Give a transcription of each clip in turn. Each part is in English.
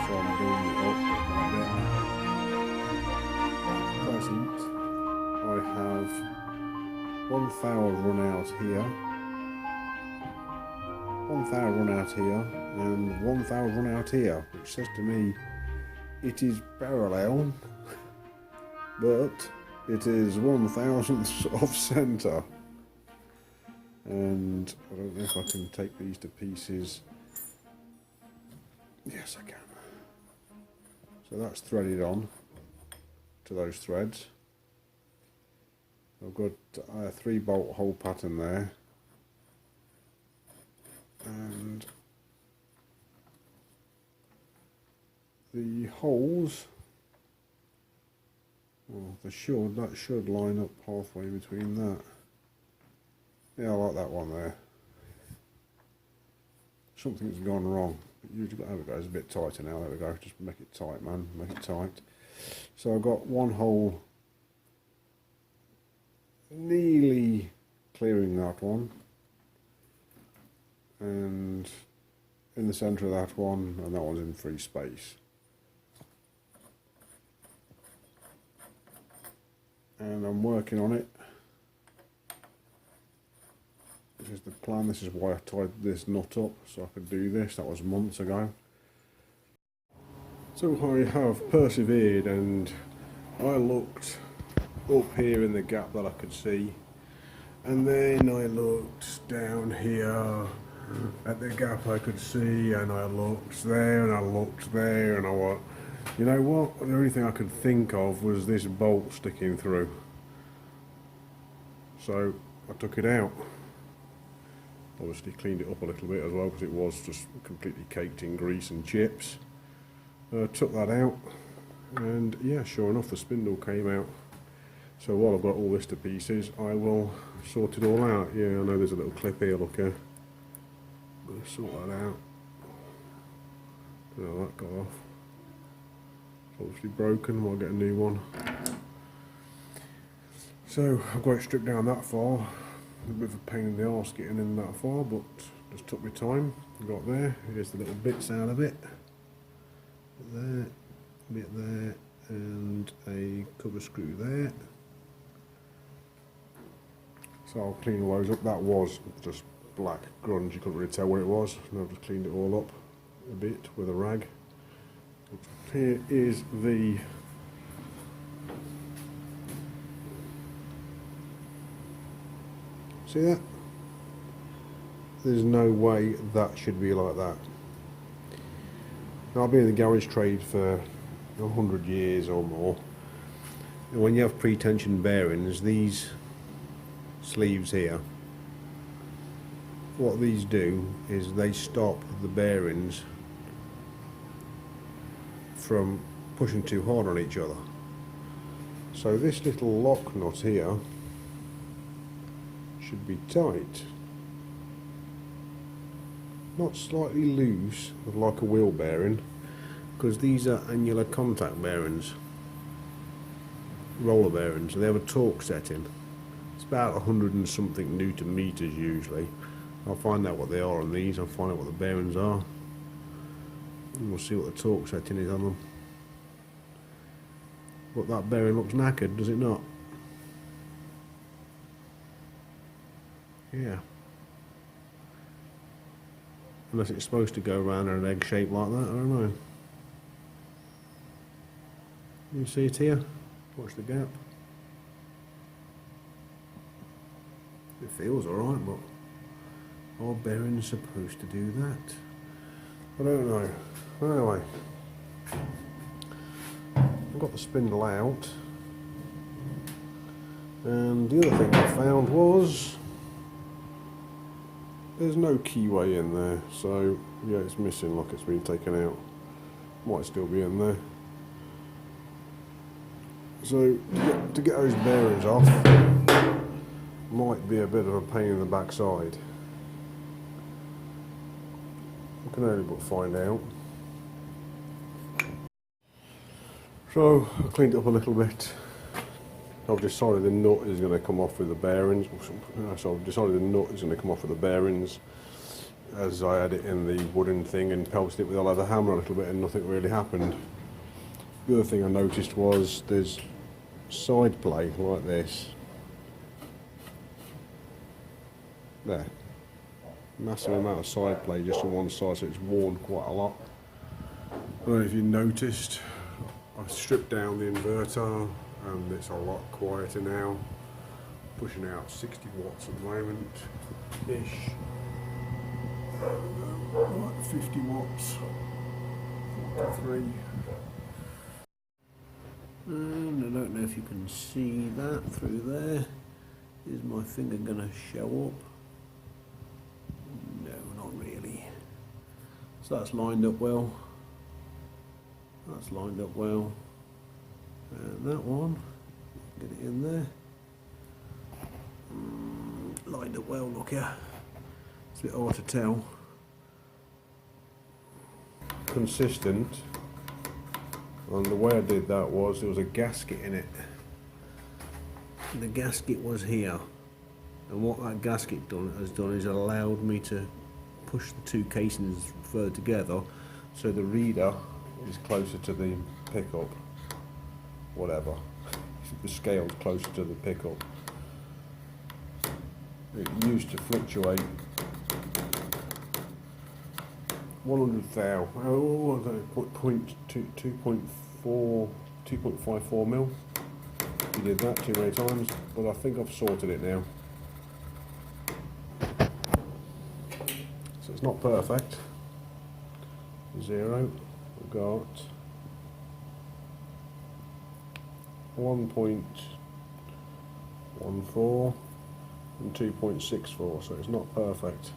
from building it up bit by bit. At present, I have one thou run out here, one thou run out here, and one thou run out here, which says to me it is parallel, but it is 1/1000th of centre. And I don't know if I can take these to pieces. Yes, I can. So that's threaded on to those threads. I've got a 3-bolt hole pattern there, and the holes, well, that should line up halfway between that. Yeah, I like that one there. Something's gone wrong. Usually, there we go, it's a bit tighter now, there we go, just make it tight, man, make it tight. So I've got one hole nearly clearing that one, and in the centre of that one, and that one's in free space. And I'm working on it. This is the plan, this is why I tied this nut up, so I could do this. That was months ago. So I have persevered, and I looked up here in the gap that I could see, and then I looked down here at the gap I could see, and I looked there, and I looked there, and I went, you know what, the only thing I could think of was this bolt sticking through. So I took it out. Obviously cleaned it up a little bit as well, because it was just completely caked in grease and chips. Took that out, and yeah, sure enough, the spindle came out. So while I've got all this to pieces, I will sort it all out. Yeah, I know there's a little clip here, look here. I'm going to sort that out. Don't know how that got off. It's obviously broken, I'll get a new one. So I've got it stripped down that far. A bit of a pain in the arse getting in that far, but just took my time. Got there. Here's the little bits out of it. There, bit there, and a cover screw there. So I'll clean all those up. That was just black grunge, you couldn't really tell what it was. And I've just cleaned it all up a bit with a rag. Here is the see that? There's no way that should be like that. Now, I've been in the garage trade for 100 years or more, and when you have pre-tension bearings, these sleeves here, what these do is they stop the bearings from pushing too hard on each other. So this little lock nut here should be tight, not slightly loose like a wheel bearing, because these are annular contact bearings, roller bearings, and they have a torque setting. It's about 100 and something Newton meters usually. I'll find out what they are on these, I'll find out what the bearings are, and we'll see what the torque setting is on them. But that bearing looks knackered, does it not? Yeah. Unless it's supposed to go around in an egg shape like that, I don't know. You see it here? Watch the gap. It feels alright, but our bearing's supposed to do that? I don't know. Anyway, I've got the spindle out, and the other thing I found was there's no keyway in there, so yeah, it's missing, like it's been taken out. Might still be in there. So to get those bearings off might be a bit of a pain in the backside. I can only but find out. So I cleaned it up a little bit. I've decided the nut is going to come off with the bearings. So I've decided the nut is going to come off with the bearings, as I had it in the wooden thing and pelted it with a leather hammer a little bit and nothing really happened. The other thing I noticed was there's side play like this. There. Massive amount of side play just on one side, so it's worn quite a lot. I don't know if you noticed, I stripped down the inverter and it's a lot quieter now. Pushing out 60 watts at the moment ish. Like 50 watts, 43. And I don't know if you can see that through there. Is my finger going to show up? No, not really. So that's lined up well. That's lined up well. And that one, get it in there. Lined up well, look here. It's a bit hard to tell. Consistent. And the way I did that was there was a gasket in it. The gasket was here. And what that gasket has done is allowed me to push the two casings further together so the reader is closer to the pickup. Whatever. The scale's closer to the pickup. It used to fluctuate 100,000, 2.54 mil. You did that too many times, but I think I've sorted it now. So it's not perfect. 0. We've got 1.14 and 2.64, so it's not perfect.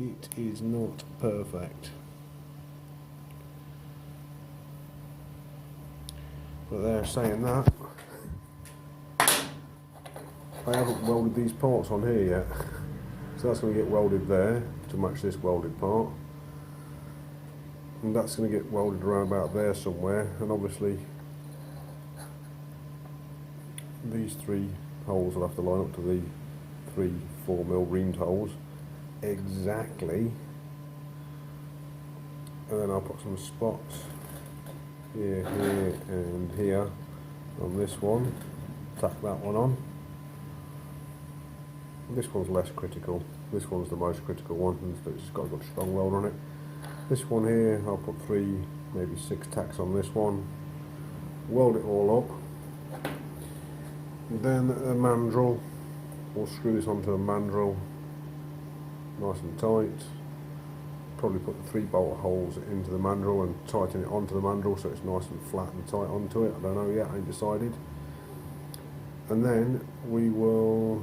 It is not perfect. But they're saying that. I haven't welded these parts on here yet. So that's going to get welded there to match this welded part. And that's going to get welded around about there somewhere. And obviously these three holes will have to line up to the 3-4 mil reamed holes exactly, and then I'll put some spots here, here and here on this one, tack that one on. This one's less critical, this one's the most critical one, it's got a good strong weld on it. This one here, I'll put 3, maybe 6 tacks on this one, weld it all up. Then a mandrel, we'll screw this onto a mandrel, nice and tight. Probably put the 3 bolt holes into the mandrel and tighten it onto the mandrel so it's nice and flat and tight onto it. I don't know yet, I ain't decided. And then we will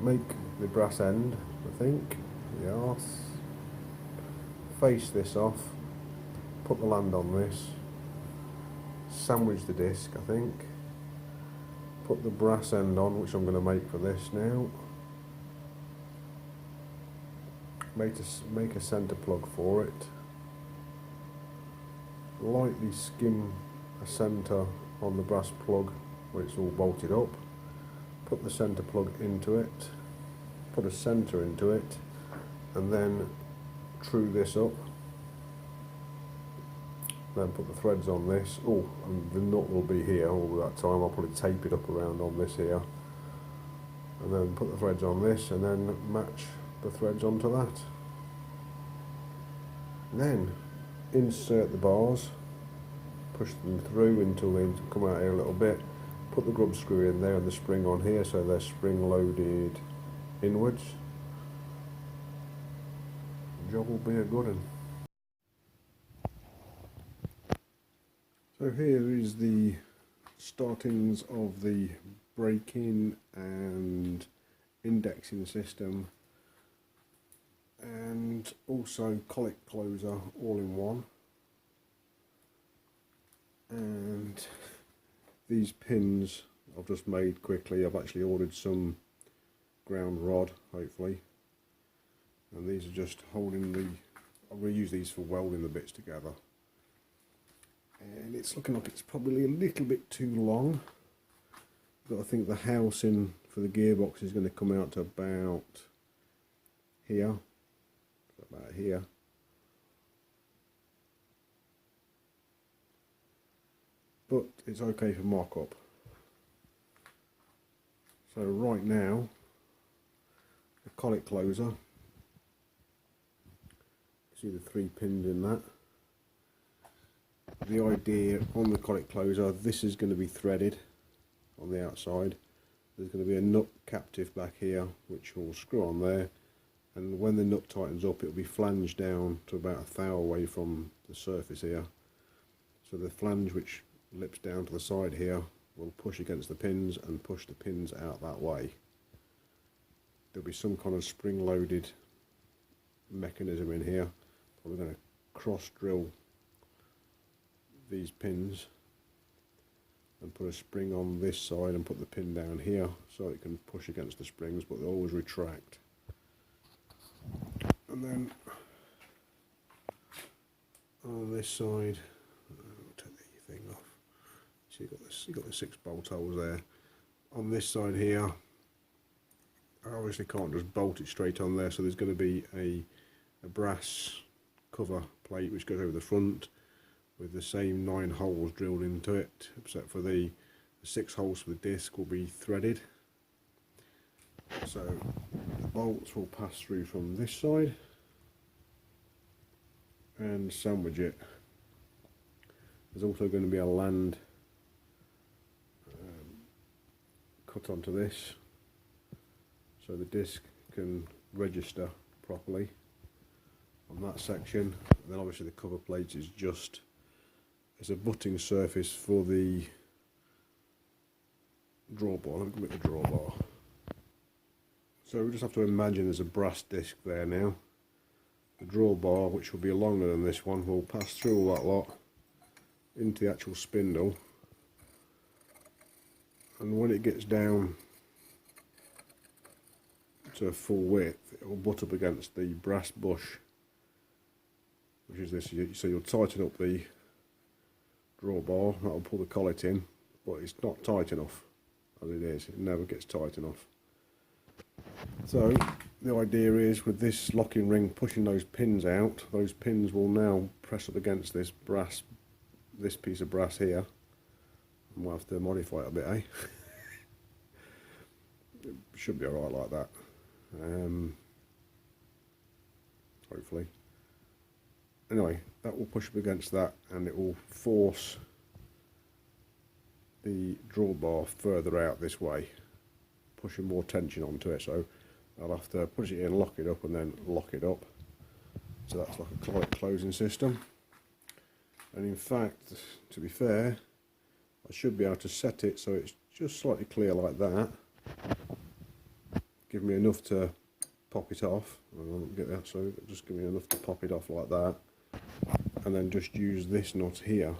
make the brass end, I think, the arse, face this off, put the land on this, sandwich the disc, I think, put the brass end on, which I'm going to make for this now, make a centre plug for it, lightly skim a centre on the brass plug where it's all bolted up, put the centre plug into it, put a centre into it, and then true this up. Then put the threads on this. Oh, and the nut will be here all that time. I'll probably tape it up around on this here, and then put the threads on this, and then match the threads onto that. Then insert the bars, push them through until they come out here a little bit. Put the grub screw in there and the spring on here, so they're spring loaded inwards. The job will be a good one. So here is the startings of the break-in and indexing system, and also collet closer all in one. And these pins I've just made quickly. I've actually ordered some ground rod, hopefully, and these are just holding the, I'm going to use these for welding the bits together. And it's looking like it's probably a little bit too long. Got to think the house in for the gearbox is going to come out to about here, about here. But it's okay for mock-up. So right now, the collet closer, see the 3 pins in that. The idea on the collet closer, this is going to be threaded on the outside. There's going to be a nut captive back here which will screw on there, and when the nut tightens up it will be flanged down to about a thou away from the surface here. So the flange which lips down to the side here will push against the pins and push the pins out that way. There'll be some kind of spring loaded mechanism in here. We're going to cross drill these pins and put a spring on this side and put the pin down here so it can push against the springs, but they'll always retract. And then on this side, I'll take the thing off. So you've got the 6 bolt holes there. On this side here, I obviously can't just bolt it straight on there, so there's going to be a brass cover plate which goes over the front with the same 9 holes drilled into it, except for the 6 holes for the disc will be threaded. So the bolts will pass through from this side and sandwich it. There's also going to be a land cut onto this so the disc can register properly on that section. And then obviously the cover plate is just as a butting surface for the drawbar. Let me get the drawbar. So we just have to imagine there's a brass disc there now. The drawbar, which will be longer than this one, will pass through all that lot into the actual spindle, and when it gets down to full width it will butt up against the brass bush, which is this. So you'll tighten up the drawbar, that will pull the collet in, but it's not tight enough as it is. It never gets tight enough. So the idea is, with this locking ring pushing those pins out, those pins will now press up against this piece of brass here. And we'll have to modify it a bit, eh? It should be alright like that. Hopefully. Anyway, that will push up against that and it will force the drawbar further out this way, pushing more tension onto it. So I'll have to push it in, lock it up, and then lock it up. So that's like a Collet closing system. And in fact, to be fair, I should be able to set it so it's just slightly clear like that. Give me enough to pop it off. I won't get that, so just give me enough to pop it off like that. And then just use this nut here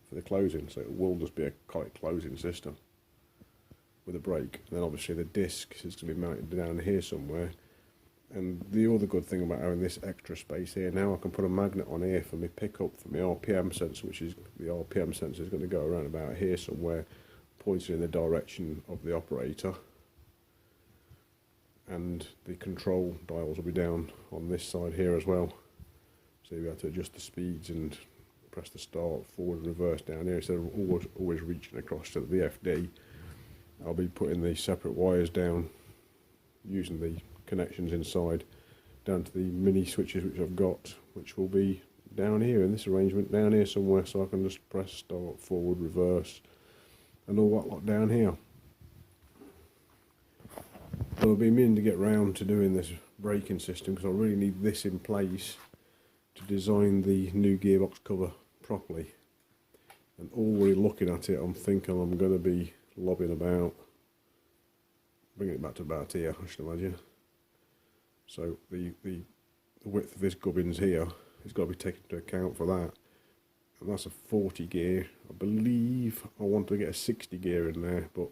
for the closing, so it will just be a Collet closing system with a brake. And then obviously the disc is going to be mounted down here somewhere. And the other good thing about having this extra space here, now I can put a magnet on here for my pickup for my RPM sensor, which is the RPM sensor is going to go around about here somewhere, pointing in the direction of the operator. And the control dials will be down on this side here as well, so you'll be able to adjust the speeds and press the start, forward and reverse down here instead of always reaching across to the VFD. I'll be putting these separate wires down using the connections inside down to the mini switches which I've got, which will be down here in this arrangement down here somewhere, so I can just press start, forward, reverse and all that lot down here. So I'll be meaning to get round to doing this braking system because I really need this in place to design the new gearbox cover properly. And already looking at it, I'm thinking I'm going to be lobbing about, bringing it back to about here, I should imagine. So the width of this gubbins here has got to be taken into account for that. And that's a 40 gear. I believe I want to get a 60 gear in there, but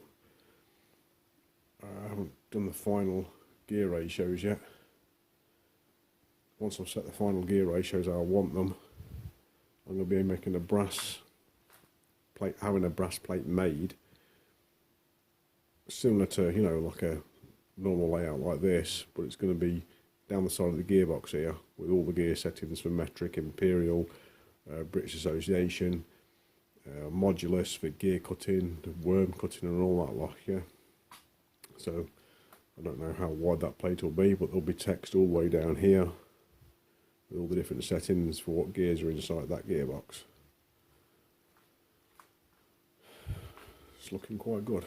I haven't done the final gear ratios yet. Once I've set the final gear ratios how I want them, I'm going to be making a brass plate, having a brass plate made similar to, you know, like a normal layout like this, but it's going to be down the side of the gearbox here with all the gear settings for metric, imperial, British Association, modulus for gear cutting, worm cutting and all that lot, yeah. So I don't know how wide that plate will be, but there'll be text all the way down here with all the different settings for what gears are inside that gearbox. It's looking quite good.